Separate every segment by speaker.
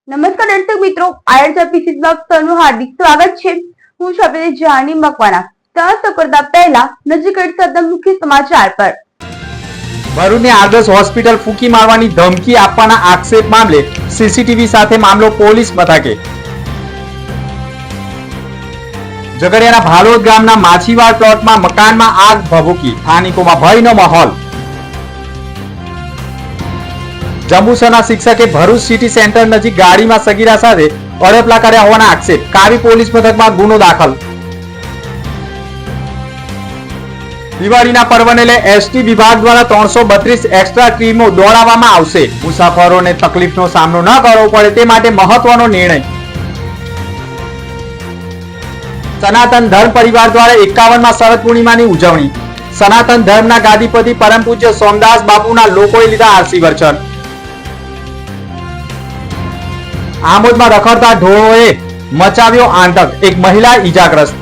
Speaker 1: નમસ્કાર દર્શક મિત્રો, આઈઆરસીપીસી બ્લોગનું હાર્દિક સ્વાગત છે। હું છું આપણી જાની મકવાણા। ત્રાસ કરતા પહેલા નજીક કરતા મુખ્ય સમાચાર પર।
Speaker 2: ભરૂચની આદર્શ હોસ્પિટલ ફૂંકી મારવાની ધમકી આપવાના આક્ષેપ મામલે સીસીટીવી સાથે મામલો પોલીસ મથકે। ઝઘડિયાના ભાલોદ ગામના માછીવાડ પ્લોટમાં મકાનમાં આગ ભભૂકી, સ્થાનિકોમાં ભયનો માહોલ। જંબુસરના શિક્ષકે ભરૂચ સિટી સેન્ટર નજીક ગાડીમાં સગીરા સાથે અડપલા કર્યા હોવાના આક્ષેપ, કાવી પોલીસ મથકમાં ગુનો દાખલ। દિવાળીના પર્વને લઈ એસટી વિભાગ દ્વારા 332 એક્સ્ટ્રા ટીમો દોડાવવામાં આવશે। મુસાફરોને તકલીફનો સામનો ન કરવો પડે તે માટે મહત્વનો નિર્ણય। સનાતન ધર્મ પરિવાર દ્વારા 51માં શરદ પૂર્ણિમાની ઉજવણી। સનાતન ધર્મના ગાદીપતિ પરમ પૂજ્ય સોમદાસ બાપુના લોકોએ લીધા આરસી વચન। આમોદમાં રખડતા ઢોરોએ મચાવ્યો આતંક, એક મહિલા ઈજાગ્રસ્ત।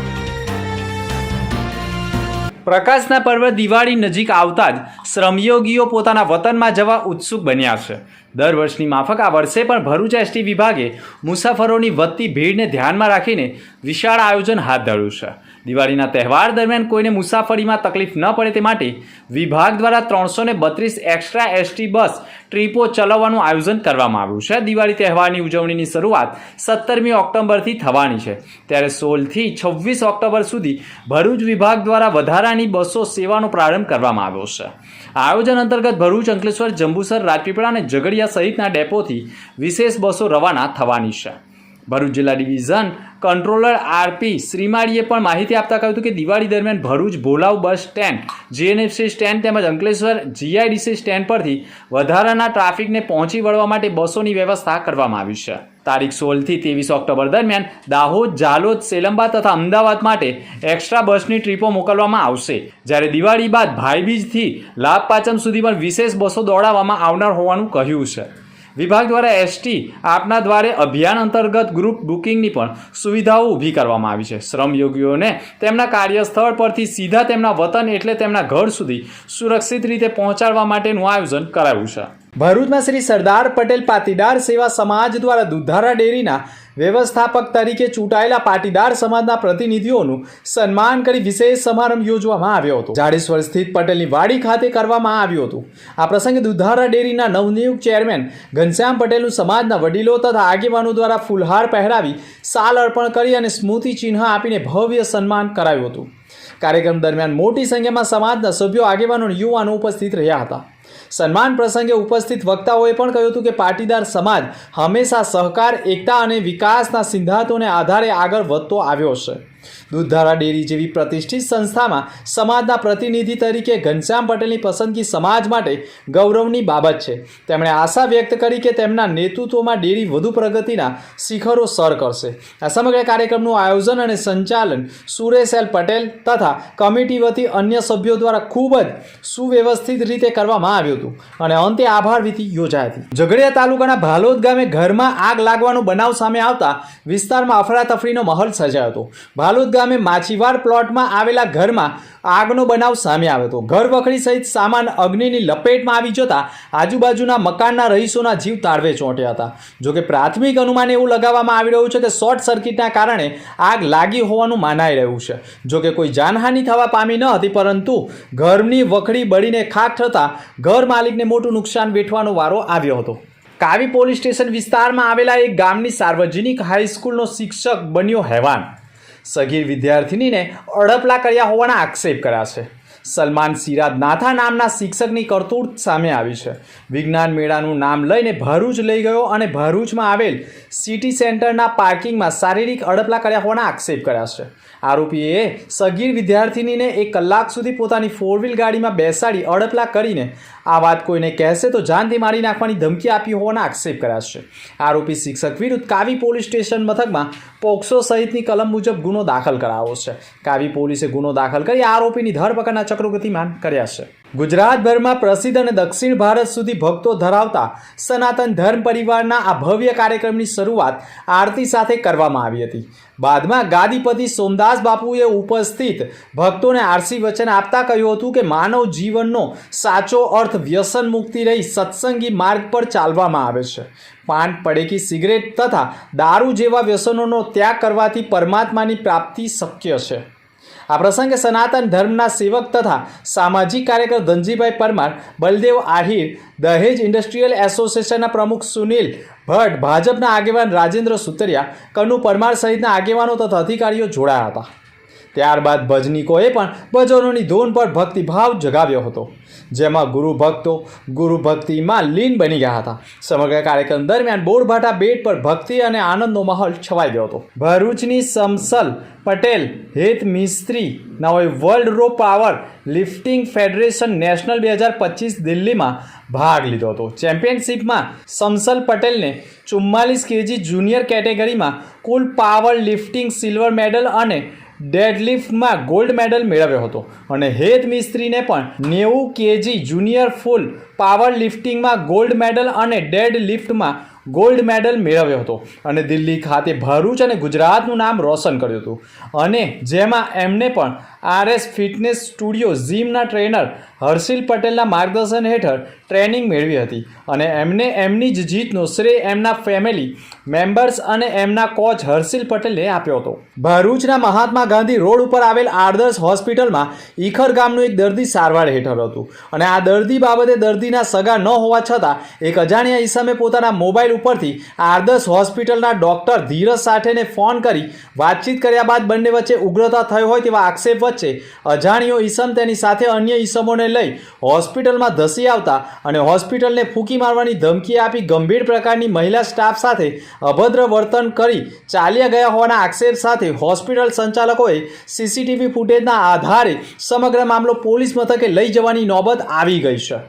Speaker 3: પ્રકાશના પર્વ દિવાળી નજીક આવતા જ શ્રમયોગીઓ પોતાના વતનમાં જવા ઉત્સુક બન્યા છે। દર વર્ષની માફક આ વર્ષે પણ ભરૂચ એસટી વિભાગે મુસાફરોની વધતી ભીડને ધ્યાનમાં રાખીને વિશાળ આયોજન હાથ ધર્યું છે। દિવાળીના તહેવાર દરમિયાન કોઈને મુસાફરીમાં તકલીફ ન પડે તે માટે વિભાગ દ્વારા 332 એક્સ્ટ્રા એસટી બસ ટ્રીપો ચલાવવાનું આયોજન કરવામાં આવ્યું છે। દિવાળી તહેવારની ઉજવણીની શરૂઆત 17મી ઓક્ટોબરથી થવાની છે, ત્યારે 16થી 26 ઓક્ટોબર સુધી ભરૂચ વિભાગ દ્વારા વધારાની બસો સેવાનો પ્રારંભ કરવામાં આવ્યો છે। આ આયોજન અંતર્ગત ભરૂચ, અંકલેશ્વર, જંબુસર, રાજપીપળા અને ઝઘડિયા સહિતના ડેપોથી વિશેષ બસો રવાના થવાની છે। ભરૂચ જિલ્લા ડિવિઝન કંટ્રોલર આરપી શ્રીમાળીએ પણ માહિતી આપતા કહ્યું કે દિવાળી દરમિયાન Bharuch Bholav bus stand, GNFC stand તેમજ અંકલેશ્વર જીઆઈડીસી સ્ટેન્ડ પરથી વધારાના ટ્રાફિકને પહોંચી વળવા માટે બસોની વ્યવસ્થા કરવામાં આવી છે। તારીખ 16થી 23 ઓક્ટોબર દરમિયાન દાહોદ, જાલોદ, સેલંબા તથા અમદાવાદ માટે એક્સ્ટ્રા બસની ટ્રીપો મોકલવામાં આવશે, જ્યારે દિવાળી બાદ ભાઈબીજથી લાભ પાંચમ સુધી પણ વિશેષ બસો દોડાવવામાં આવનાર હોવાનું કહ્યું છે। વિભાગ દ્વારા એસટી આપના દ્વારે અભિયાન અંતર્ગત ગ્રુપ બુકિંગની પણ સુવિધાઓ ઊભી કરવામાં આવી છે। શ્રમયોગીઓને તેમના કાર્યસ્થળ પરથી સીધા તેમના વતન એટલે તેમના ઘર સુધી સુરક્ષિત રીતે પહોંચાડવા માટેનું આયોજન કરાયું છે। ભરૂચમાં શ્રી સરદાર પટેલ પાટીદાર સેવા સમાજ દ્વારા દુધારા ડેરીના વ્યવસ્થાપક તરીકે ચૂંટાયેલા પાટીદાર સમાજના પ્રતિનિધિઓનું સન્માન કરી વિશેષ સમારંભ યોજવામાં આવ્યો હતો। જાડેશ્વર સ્થિત પટેલની વાડી ખાતે કરવામાં આવ્યું હતું। આ પ્રસંગે દુધારા ડેરીના નવનિયુક્ત ચેરમેન ઘનશ્યામ પટેલનું સમાજના વડીલો તથા આગેવાનો દ્વારા ફૂલહાર પહેરાવી શાલ અર્પણ કરી અને સ્મૃતિ ચિહ્ન આપીને ભવ્ય સન્માન કરાયું હતું। કાર્યક્રમ દરમિયાન મોટી સંખ્યામાં સમાજના સભ્યો, આગેવાનો અને યુવાનો ઉપસ્થિત રહ્યા હતા। સન્માન પ્રસંગે ઉપસ્થિત વક્તાઓએ પણ કહ્યું હતું કે પાટીદાર સમાજ હંમેશા સહકાર, એકતા અને વિકાસના સિદ્ધાંતોને આધારે આગળ વધતો આવ્યો છે। દૂધધારા ડેરી જેવી પ્રતિષ્ઠિત સંસ્થામાં સમાજના પ્રતિનિધિ તરીકે ઘનશ્યામ પટેલની પસંદગી સમાજ માટે ગૌરવની બાબત છે। તેમણે આશા વ્યક્ત કરી કે તેમના નેતૃત્વમાં ડેરી વધુ પ્રગતિના શિખરો સર કરશે। આ સમગ્ર કાર્યક્રમનું આયોજન અને સંચાલન સુરેશ એલ પટેલ તથા કમિટી વતી અન્ય સભ્યો દ્વારા ખૂબ જ સુવ્યવસ્થિત રીતે કરવામાં આવ્યું હતું અને અંતે આભાર વિધિ યોજાઈ હતી। ઝઘડિયા તાલુકાના ભાલોદ ગામે ઘરમાં આગ લાગવાનો બનાવ સામે આવતા વિસ્તારમાં અફરાતફરીનો માહોલ સર્જાયો હતો। ભાલોદ ગામે માછીવાડ પ્લોટમાં આવેલા ઘરમાં આગનો બનાવ સામે આવ્યો હતો। ઘર વખરી સહિત સામાન અગ્નિની લપેટમાં આવી જતા આજુબાજુના મકાનના રહીશોના જીવ તાળવે ચોંટ્યા હતા। જોકે પ્રાથમિક અનુમાન એવું લગાવવામાં આવી રહ્યું છે કે શોર્ટ સર્કિટના કારણે આગ લાગી હોવાનું માનાઈ રહ્યું છે। જોકે કોઈ જાનહાનિ થવા પામી ન હતી, પરંતુ ઘરની વખડી બળીને ખાખ થતાં ઘર માલિકને મોટું નુકસાન વેઠવાનો વારો આવ્યો હતો। કાવી પોલીસ સ્ટેશન વિસ્તારમાં આવેલા એક ગામની સાર્વજનિક હાઈસ્કૂલનો શિક્ષક બન્યો હેવાન। સગીર વિદ્યાર્થિનીને અડપલા કર્યા હોવાના આક્ષેપ કર્યા છે। સલમાન સિરાજ નાથા નામના શિક્ષકની કરતૂત સામે આવી છે। વિજ્ઞાન મેળાનું નામ લઈને ભરૂચ લઈ ગયો અને ભરૂચમાં આવેલ સિટી સેન્ટરના પાર્કિંગમાં શારીરિક અડપલા કર્યા હોવાના આક્ષેપ કર્યા છે। આરોપીએ સગીર વિદ્યાર્થિનીને 1 કલાક સુધી પોતાની 4 વ્હીલ ગાડીમાં બેસાડી અડપલા કરીને આ વાત કોઈને કહેશે તો જાનથી મારી નાખવાની ધમકી આપી હોવાના આક્ષેપ કર્યા છે। આરોપી શિક્ષક વિરુદ્ધ કાવી પોલીસ સ્ટેશન મથકમાં પોક્સો સહિતની કલમ મુજબ ગુનો દાખલ કરાયો છે। કાવી પોલીસે ગુનો દાખલ કરી આરોપીની ધરપકડના ચક્રો ગતિમાન કર્યા છે। ગુજરાતભરમાં પ્રસિદ્ધ અને દક્ષિણ ભારત સુધી ભક્તો ધરાવતા સનાતન ધર્મ પરિવારના આ ભવ્ય કાર્યક્રમની શરૂઆત આરતી સાથે કરવામાં આવી હતી. બાદમાં ગાદીપતિ સોમદાસ બાપુએ ઉપસ્થિત ભક્તોને આરસી વચન આપતા કહ્યું હતું કે માનવ જીવનનો સાચો અર્થ વ્યસન મુક્તિ રહી સત્સંગી માર્ગ પર ચાલવામાં આવે છે. પાન, પડેકી, સિગરેટ તથા દારૂ જેવા વ્યસનોનો ત્યાગ કરવાથી પરમાત્માની પ્રાપ્તિ શક્ય છે. આ પ્રસંગે સનાતન ધર્મના સેવક તથા સામાજિક કાર્યકર ધનજીભાઈ પરમાર, બલદેવ આહિર, દહેજ ઇન્ડસ્ટ્રીયલ એસોસિએશનના પ્રમુખ સુનિલ ભટ્ટ, ભાજપના આગેવાન રાજેન્દ્ર સુતરિયા, કનુ પરમાર સહિતના આગેવાનો તથા અધિકારીઓ જોડાયા હતા. ત્યારબાદ ભજનીકોએ પણ ભજનોની ધૂન પર ભક્તિભાવ જગાવ્યો હતો, જેમાં ગુરુ ભક્તો ગુરુ ભક્તિમાં લીન બની ગયા હતા. સમગ્ર કાર્યક્રમ દરમિયાન બોરભાટા બેટ પર ભક્તિ અને આનંદનો માહોલ છવાઈ ગયો હતો. ભરૂચની સમસલ પટેલ હેત મિસ્ત્રી નાઓએ world raw power lifting federation national 2025 દિલ્હીમાં ભાગ લીધો હતો. ચેમ્પિયનશિપમાં સમસલ પટેલને 44 kg જુનિયર કેટેગરીમાં કુલ પાવર લિફ્ટિંગ સિલ્વર મેડલ અને ડેડલિફ્ટમાં ગોલ્ડ મેડલ મેળવ્યો હતો અને હેત મિસ્ત્રીને પણ 90 kg જુનિયર ફૂલ પાવર લિફ્ટિંગમાં ગોલ્ડ મેડલ અને ડેડલિફ્ટમાં ગોલ્ડ મેડલ મેળવ્યો હતો અને દિલ્હી ખાતે ભરૂચ અને ગુજરાતનું નામ રોશન કર્યું હતું. અને જેમાં એમને પણ RS ફિટનેસ સ્ટુડિયો જીમના ટ્રેનર હર્ષિલ પટેલના માર્ગદર્શન હેઠળ ટ્રેનિંગ મેળવી હતી અને એમને એમની જ જીતનો શ્રેય એમના ફેમિલી મેમ્બર્સ અને એમના કોચ હર્ષિલ પટેલે આપ્યો હતો. ભરૂચના મહાત્મા ગાંધી રોડ ઉપર આવેલ આદર્શ હોસ્પિટલમાં ઈખર ગામનું એક દર્દી સારવાર હેઠળ હતું અને આ દર્દી બાબતે દર્દીના સગા ન હોવા છતાં એક અજાણ્યા ઈસમે પોતાના મોબાઈલ ઉપરથી આદર્શ હોસ્પિટલના ડોક્ટર ધીરજ સાઠેને ફોન કરી વાતચીત કર્યા બાદ બંને વચ્ચે ઉગ્રતા થઈ હોય તેવા આક્ષેપ વચ્ચે અજાણ્યો ઈસમ તેની સાથે અન્ય ઈસમોને લઈ હોસ્પિટલમાં ધસી આવતા અને હોસ્પિટલને ફૂંકી મારવાની ધમકી આપી ગંભીર પ્રકારની મહિલા સ્ટાફ સાથે અભદ્ર વર્તન કરી ચાલ્યા ગયા હોવાના આક્ષેપ સાથે હોસ્પિટલ સંચાલકોએ CCTV ફૂટેજના આધારે સમગ્ર મામલો પોલીસ મથકે લઈ જવાની નોબત આવી ગઈ છે.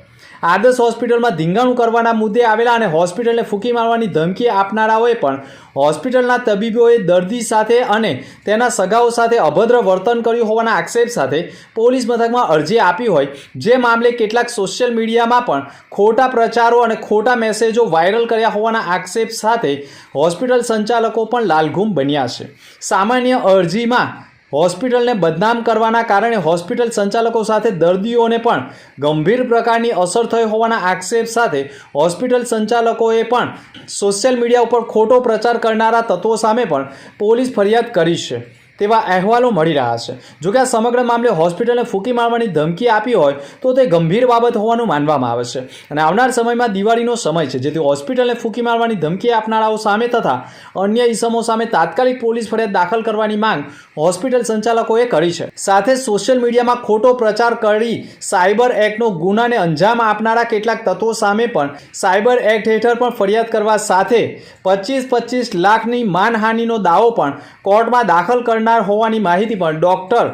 Speaker 3: આદર્શ હોસ્પિટલમાં ધીંગાણું કરવાના મુદ્દે આવેલા અને હોસ્પિટલને ફૂંકી મારવાની ધમકી આપનારાઓએ પણ હોસ્પિટલના તબીબોએ દર્દી સાથે અને તેના સગાઓ સાથે અભદ્ર વર્તન કર્યું હોવાના આક્ષેપ સાથે પોલીસ મથકમાં અરજી આપી હોય, જે મામલે કેટલાક સોશિયલ મીડિયામાં પણ ખોટા પ્રચારો અને ખોટા મેસેજો વાયરલ કર્યા હોવાના આક્ષેપ સાથે હોસ્પિટલ સંચાલકો પણ લાલઘૂમ બન્યા છે. સામાન્ય અરજીમાં હોસ્પિટલને બદનામ કરવાના કારણે હોસ્પિટલ સંચાલકો સાથે દર્દીઓને પણ ગંભીર પ્રકારની અસર થઈ હોવાના આક્ષેપ સાથે હોસ્પિટલ સંચાલકોએ પણ સોશિયલ મીડિયા ઉપર ખોટો પ્રચાર કરનારા તત્વો સામે પણ પોલીસ ફરિયાદ કરી છે તેવા અહેવાલો મળી રહ્યા છે. જોકે આ સમગ્ર મામલે હોસ્પિટલને ફૂંકી મારવાની ધમકી આપી હોય તો તે ગંભીર બાબત હોવાનું માનવામાં આવે છે અને આવનાર સમયમાં દિવાળીનો સમય છે, જેથી હોસ્પિટલને ફૂંકી મારવાની ધમકી આપનારાઓ સામે તથા અન્ય ઈસમો સામે તાત્કાલિક પોલીસ ફરિયાદ દાખલ કરવાની માંગ હોસ્પિટલ સંચાલકોએ કરી છે. સાથે સોશિયલ મીડિયામાં ખોટો પ્રચાર કરી સાયબર એક્ટનો ગુનાને અંજામ આપનારા કેટલાક તત્વો સામે પણ સાયબર એક્ટ હેઠળ પણ ફરિયાદ કરવા સાથે 25 લાખની માનહાનિનો દાવો પણ કોર્ટમાં દાખલ કરનાર હોવાની માહિતી પણ ડોક્ટર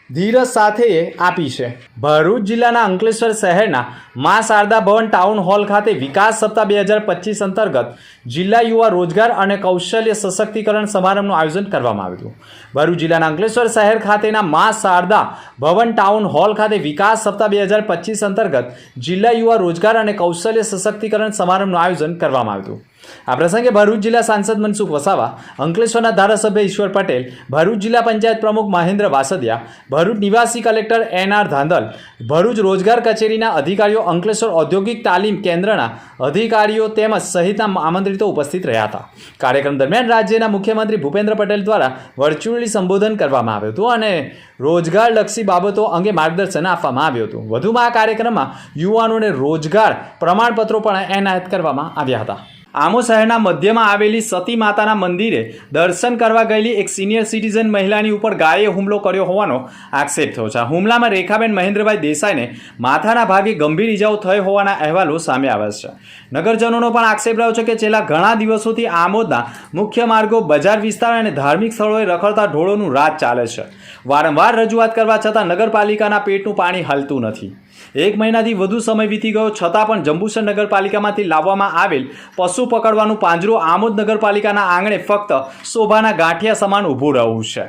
Speaker 3: ધીરજ સાથેએ આપી છે. ભરૂચ જિલ્લાના અંકલેશ્વર શહેરના મા શારદા ભવન ટાઉન હોલ ખાતે વિકાસ સપ્તાહ 2025 અંતર્ગત જિલ્લા યુવા રોજગાર અને કૌશલ્ય સશક્તિકરણ સમારંભનું આયોજન કરવામાં આવ્યું હતું. ભરૂચ જિલ્લાના અંકલેશ્વર શહેર ખાતેના મા શારદા ભવન ટાઉન હોલ ખાતે વિકાસ સપ્તાહ 2025 અંતર્ગત જિલ્લા યુવા રોજગાર અને કૌશલ્ય સશક્તિકરણ સમારંભનું આયોજન કરવામાં આવ્યું હતું. આ પ્રસંગે ભરૂચ જિલ્લા સાંસદ મનસુખ વસાવા, અંકલેશ્વરના ધારાસભ્ય ઈશ્વર પટેલ, ભરૂચ જિલ્લા પંચાયત પ્રમુખ મહેન્દ્ર વાસદિયા, ભરૂચ નિવાસી કલેક્ટર NR ધાંધલ, ભરૂચ રોજગાર કચેરીના અધિકારીઓ, અંકલેશ્વર ઔદ્યોગિક તાલીમ કેન્દ્રના અધિકારીઓ તેમજ સહિતના આમંત્રિતો ઉપસ્થિત રહ્યા હતા. કાર્યક્રમ દરમિયાન રાજ્યના મુખ્યમંત્રી ભૂપેન્દ્ર પટેલ દ્વારા વર્ચ્યુઅલી સંબોધન કરવામાં આવ્યું હતું અને રોજગારલક્ષી બાબતો અંગે માર્ગદર્શન આપવામાં આવ્યું હતું. વધુમાં આ કાર્યક્રમમાં યુવાનોને રોજગાર પ્રમાણપત્રો પણ એનાયત કરવામાં આવ્યા હતા. આમોદ શહેરના મધ્યમાં આવેલી સતી માતાના મંદિરે દર્શન કરવા ગયેલી એક સિનિયર સિટીઝન મહિલાની ઉપર ગાયે હુમલો કર્યો હોવાનો આક્ષેપ થયો છે. હુમલામાં રેખાબેન મહેન્દ્રભાઈ દેસાઈને માથાના ભાગે ગંભીર ઇજાઓ થઈ હોવાના અહેવાલો સામે આવ્યા છે. નગરજનોનો પણ આક્ષેપ રહ્યો છે કે છેલ્લા ઘણા દિવસોથી આમોદના મુખ્ય માર્ગો, બજાર વિસ્તાર અને ધાર્મિક સ્થળોએ રખડતા ઢોળોનું રાજ ચાલે છે. વારંવાર રજૂઆત કરવા છતાં નગરપાલિકાના પેટનું પાણી હલતું નથી. 1 મહિનાથી વધુ સમય વીતી ગયો છતાં પણ જંબુસર નગરપાલિકામાંથી લાવવામાં આવેલ પશુ પકડવાનું પાંજરું આમોદ નગરપાલિકાના આંગણે ફક્ત શોભાના ગાંઠિયા સમાન ઊભું રહ્યું છે.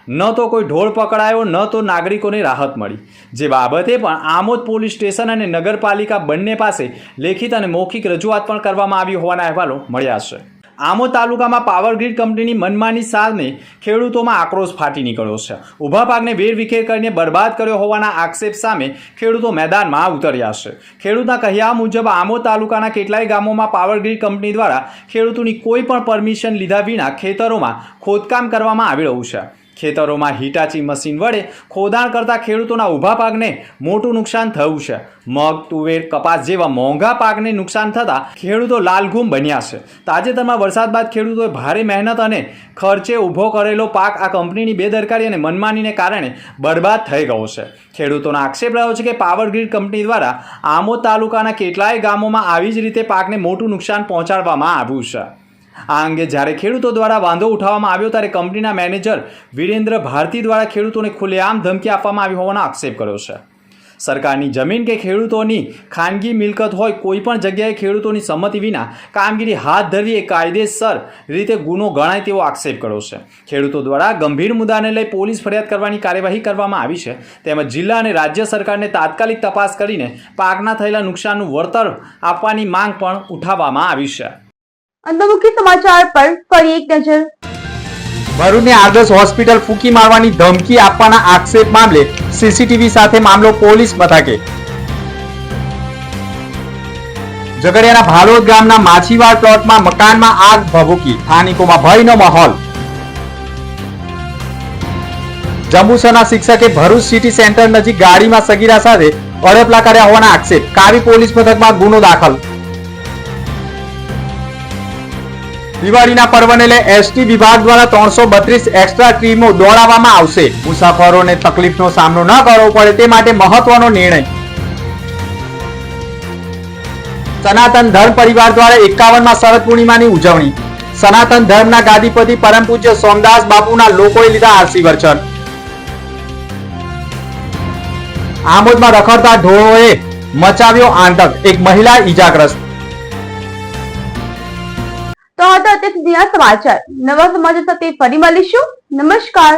Speaker 3: ન તો કોઈ ઢોળ પકડાયો, ન તો નાગરિકોને રાહત મળી. જે બાબતે પણ આમોદ પોલીસ સ્ટેશન અને નગરપાલિકા બંને પાસે લેખિત અને મૌખિક રજૂઆત પણ કરવામાં આવી હોવાના અહેવાલો મળ્યા છે. આમોદ તાલુકામાં પાવર ગ્રીડ કંપનીની મનમાની સામે ખેડૂતોમાં આક્રોશ ફાટી નીકળ્યો છે. ઊભા પાકને વેરવિખેર કરીને બરબાદ કર્યો હોવાના આક્ષેપ સામે ખેડૂતો મેદાનમાં ઉતર્યા છે. ખેડૂતના કહ્યા મુજબ આમોદ તાલુકાના કેટલાય ગામોમાં પાવર ગ્રીડ કંપની દ્વારા ખેડૂતોની કોઈ પણ પરમિશન લીધા વિના ખેતરોમાં ખોદકામ કરવામાં આવી રહ્યું છે. ખેતરોમાં હિટાચી મશીન વડે ખોદાણ કરતા ખેડૂતોના ઊભા પાકને મોટું નુકસાન થયું છે. મગ, તુવેર, કપાસ જેવા મોંઘા પાકને નુકસાન થતાં ખેડૂતો લાલઘૂમ બન્યા છે. તાજેતરમાં વરસાદ બાદ ખેડૂતોએ ભારે મહેનત અને ખર્ચે ઊભો કરેલો પાક આ કંપનીની બેદરકારી અને મનમાનીને કારણે બરબાદ થઈ ગયો છે. ખેડૂતોનો આક્ષેપ રહ્યો છે કે પાવર ગ્રીડ કંપની દ્વારા આમોદ તાલુકાના કેટલાય ગામોમાં આવી જ રીતે પાકને મોટું નુકસાન પહોંચાડવામાં આવ્યું છે. આ અંગે જ્યારે ખેડૂતો દ્વારા વાંધો ઉઠાવવામાં આવ્યો ત્યારે કંપનીના મેનેજર વિરેન્દ્ર ભારતી દ્વારા ખેડૂતોને ખુલ્લેઆમ ધમકી આપવામાં આવી હોવાનો આક્ષેપ કર્યો છે. સરકારની જમીન કે ખેડૂતોની ખાનગી મિલકત હોય કોઈ પણ જગ્યાએ ખેડૂતોની સંમતિ વિના કામગીરી હાથ ધરવી એ કાયદેસર રીતે ગુનો ગણાય તેવો આક્ષેપ કર્યો છે. ખેડૂતો દ્વારા ગંભીર મુદ્દાને લઈ પોલીસ ફરિયાદ કરવાની કાર્યવાહી કરવામાં આવી છે. તેમજ જિલ્લા અને રાજ્ય સરકારને તાત્કાલિક તપાસ કરીને પાકના થયેલા નુકસાનનું વળતર આપવાની માંગ પણ ઉઠાવવામાં આવી છે.
Speaker 1: અંતર્મુખી સમાચાર પર ફરી એક નજર.
Speaker 2: ભરૂચની આદર્શ હોસ્પિટલ ફૂંકી મારવાની ધમકી આપવાના આક્ષેપ મામલે સીસીટીવી સાથે મામલો પોલીસ મથકે. ઝઘડિયાના ભાલોદ ગામના માછીવાડ પ્લોટમાં મકાનમાં આગ ભભૂકી, સ્થાનિકોમાં ભયનો માહોલ. જંબુસરના શિક્ષકે ભરૂચ સિટી સેન્ટર નજીક ગાડીમાં સગીરા સાથે અડપલા કર્યા હોવાના આક્ષેપ. કાવી પોલીસ મથકમાં ગુનો દાખલ. દિવાળીના પર્વને લઈ એસટી વિભાગ દ્વારા 332 એક્સ્ટ્રા ટ્રીમો દોડાવવામાં આવશે. મુસાફરોને તકલીફનો સામનો ન કરવો પડે તે માટે મહત્વનો નિર્ણય. સનાતન ધર્મ પરિવાર દ્વારા 51માં શરદ પૂર્ણિમાની ઉજવણી. સનાતન ધર્મના ગાદીપતિ પરમ પૂજ્ય સોમદાસ બાપુના લોકોએ લીધા આરસી વચન. આમોદમાં રખડતા ઢોરોએ મચાવ્યો આતંક, એક મહિલા ઈજાગ્રસ્ત.
Speaker 1: તો હતા અત્યાર સુધીના સમાચાર. નવા સમાચાર સાથે ફરી મળીશું. નમસ્કાર.